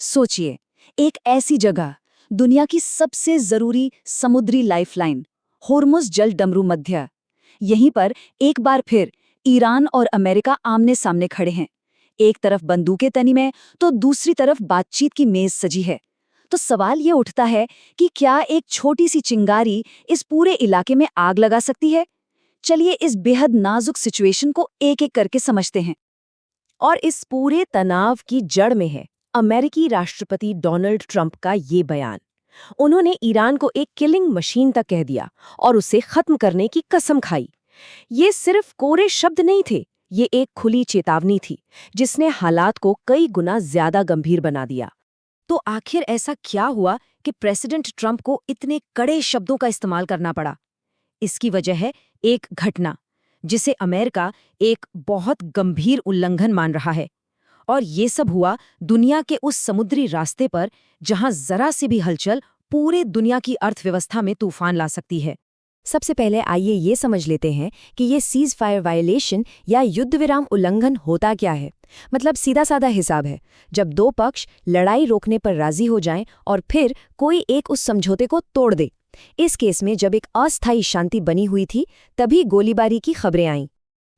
सोचिए, एक ऐसी जगह, दुनिया की सबसे जरूरी समुद्री लाइफलाइन, होर्मुज जल डमरू मध्य, यहीं पर एक बार फिर ईरान और अमेरिका आमने सामने खड़े हैं। एक तरफ बंदूकें तनी में तो दूसरी तरफ बातचीत की मेज सजी है। तो सवाल ये उठता है कि क्या एक छोटी सी चिंगारी इस पूरे इलाके में आग लगा सकती है? चलिए इस बेहद नाजुक सिचुएशन को एक एक करके समझते हैं। और इस पूरे तनाव की जड़ में है अमेरिकी राष्ट्रपति डोनाल्ड ट्रंप का ये बयान। उन्होंने ईरान को एक किलिंग मशीन तक कह दिया और उसे खत्म करने की कसम खाई। ये सिर्फ कोरे शब्द नहीं थे, ये एक खुली चेतावनी थी जिसने हालात को कई गुना ज्यादा गंभीर बना दिया। तो आखिर ऐसा क्या हुआ कि प्रेसिडेंट ट्रंप को इतने कड़े शब्दों का इस्तेमाल करना पड़ा? इसकी वजह है एक घटना जिसे अमेरिका एक बहुत गंभीर उल्लंघन मान रहा है। और ये सब हुआ दुनिया के उस समुद्री रास्ते पर जहां जरा सी भी हलचल पूरे दुनिया की अर्थव्यवस्था में तूफान ला सकती है। सबसे पहले आइए ये समझ लेते हैं कि ये सीज फायर वायलेशन या युद्ध विराम उल्लंघन होता क्या है। मतलब सीधा साधा हिसाब है, जब दो पक्ष लड़ाई रोकने पर राजी हो जाएं और फिर कोई एक उस समझौते को तोड़ दे। इस केस में जब एक अस्थायी शांति बनी हुई थी तभी गोलीबारी की खबरें आईं।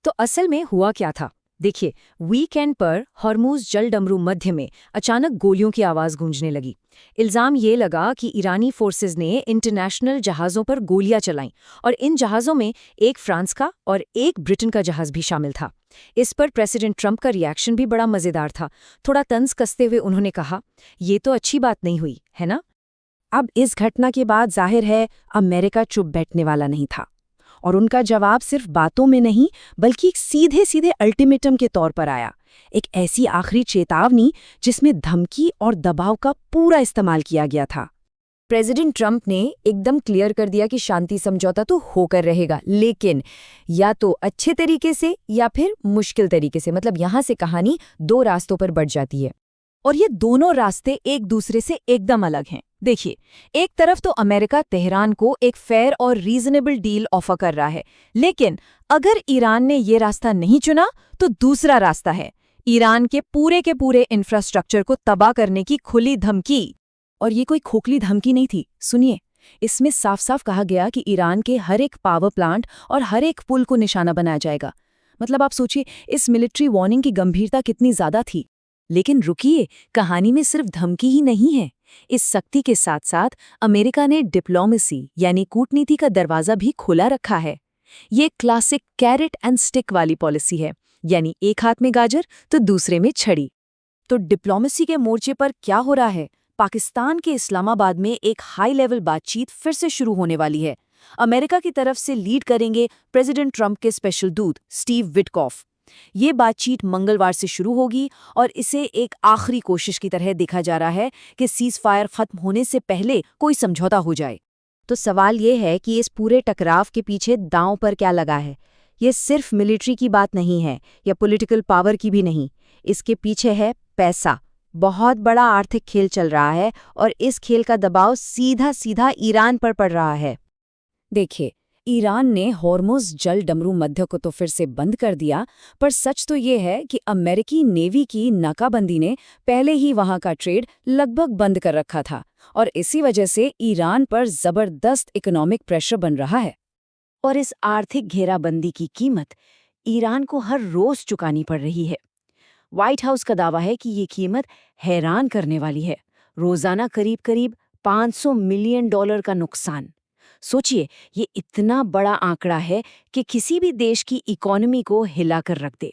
तो असल में हुआ क्या था? देखिए, वीकेंड पर हॉर्मुज जल डमरू मध्य में अचानक गोलियों की आवाज गूंजने लगी। इल्जाम ये लगा कि ईरानी फोर्सेस ने इंटरनेशनल जहाज़ों पर गोलियां चलाईं और इन जहाज़ों में एक फ्रांस का और एक ब्रिटेन का जहाज़ भी शामिल था। इस पर प्रेसिडेंट ट्रंप का रिएक्शन भी बड़ा मज़ेदार था। थोड़ा तंज कसते हुए उन्होंने कहा, ये तो अच्छी बात नहीं हुई, है ना? अब इस घटना के बाद जाहिर है अमेरिका चुप बैठने वाला नहीं था और उनका जवाब सिर्फ बातों में नहीं बल्कि एक सीधे सीधे अल्टीमेटम के तौर पर आया। एक ऐसी आखिरी चेतावनी जिसमें धमकी और दबाव का पूरा इस्तेमाल किया गया था। प्रेसिडेंट ट्रंप ने एकदम क्लियर कर दिया कि शांति समझौता तो होकर रहेगा, लेकिन या तो अच्छे तरीके से या फिर मुश्किल तरीके से। मतलब यहाँ से कहानी दो रास्तों पर बढ़ जाती है और ये दोनों रास्ते एक दूसरे से एकदम अलग हैं। देखिए, एक तरफ तो अमेरिका तेहरान को एक फेयर और रीजनेबल डील ऑफर कर रहा है, लेकिन अगर ईरान ने ये रास्ता नहीं चुना तो दूसरा रास्ता है ईरान के पूरे इंफ्रास्ट्रक्चर को तबाह करने की खुली धमकी। और ये कोई खोखली धमकी नहीं थी, सुनिए, इसमें साफ साफ कहा गया कि ईरान के हर एक पावर प्लांट और हर एक पुल को निशाना बनाया जाएगा। मतलब आप सोचिए इस मिलिट्री वार्निंग की गंभीरता कितनी ज्यादा थी। लेकिन रुकिए, कहानी में सिर्फ धमकी ही नहीं है। इस सख्ती के साथ साथ अमेरिका ने डिप्लोमेसी यानी कूटनीति का दरवाजा भी खुला रखा है। ये क्लासिक कैरेट एंड स्टिक वाली पॉलिसी है, यानी एक हाथ में गाजर तो दूसरे में छड़ी। तो डिप्लोमेसी के मोर्चे पर क्या हो रहा है? पाकिस्तान के इस्लामाबाद में एक हाई लेवल बातचीत फिर से शुरू होने वाली है। अमेरिका की तरफ से लीड करेंगे प्रेसिडेंट ट्रंप के स्पेशल दूत स्टीव विटकॉफ। ये बातचीत मंगलवार से शुरू होगी और इसे एक आखिरी कोशिश की तरह देखा जा रहा है कि सीज फायर खत्म होने से पहले कोई समझौता हो जाए। तो सवाल ये है कि इस पूरे टकराव के पीछे दांव पर क्या लगा है? ये सिर्फ मिलिट्री की बात नहीं है या पॉलिटिकल पावर की भी नहीं। इसके पीछे है पैसा। बहुत बड़ा आर्थिक खेल चल रहा है और इस खेल का दबाव सीधा सीधा ईरान पर पड़ रहा है। देखिए, ईरान ने हॉर्मुज जल डमरू मध्य को तो फिर से बंद कर दिया, पर सच तो ये है कि अमेरिकी नेवी की नाकाबंदी ने पहले ही वहां का ट्रेड लगभग बंद कर रखा था और इसी वजह से ईरान पर जबरदस्त इकोनॉमिक प्रेशर बन रहा है। और इस आर्थिक घेराबंदी की कीमत ईरान को हर रोज चुकानी पड़ रही है। व्हाइट हाउस का दावा है कि ये कीमत हैरान करने वाली है। रोजाना करीब करीब $500 मिलियन का नुकसान। सोचिए, ये इतना बड़ा आंकड़ा है कि किसी भी देश की इकोनॉमी को हिलाकर रख दे।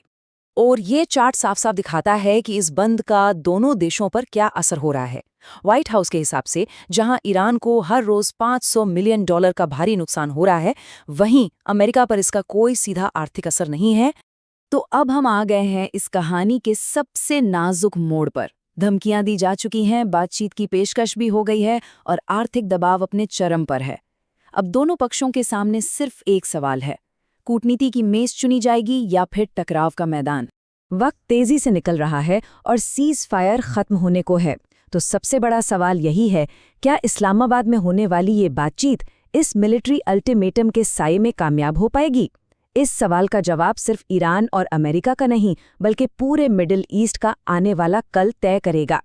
और ये चार्ट साफ साफ दिखाता है कि इस बंद का दोनों देशों पर क्या असर हो रहा है। व्हाइट हाउस के हिसाब से जहां ईरान को हर रोज $500 मिलियन का भारी नुकसान हो रहा है, वहीं अमेरिका पर इसका कोई सीधा आर्थिक असर नहीं है। तो अब हम आ गए हैं इस कहानी के सबसे नाजुक मोड़ पर। धमकियां दी जा चुकी हैं, बातचीत की पेशकश भी हो गई है और आर्थिक दबाव अपने चरम पर है। अब दोनों पक्षों के सामने सिर्फ एक सवाल है, कूटनीति की मेज चुनी जाएगी या फिर टकराव का मैदान? वक्त तेजी से निकल रहा है और सीज फायर खत्म होने को है। तो सबसे बड़ा सवाल यही है, क्या इस्लामाबाद में होने वाली ये बातचीत इस मिलिट्री अल्टीमेटम के साये में कामयाब हो पाएगी? इस सवाल का जवाब सिर्फ ईरान और अमेरिका का नहीं, बल्कि पूरे मिडिल ईस्ट का आने वाला कल तय करेगा।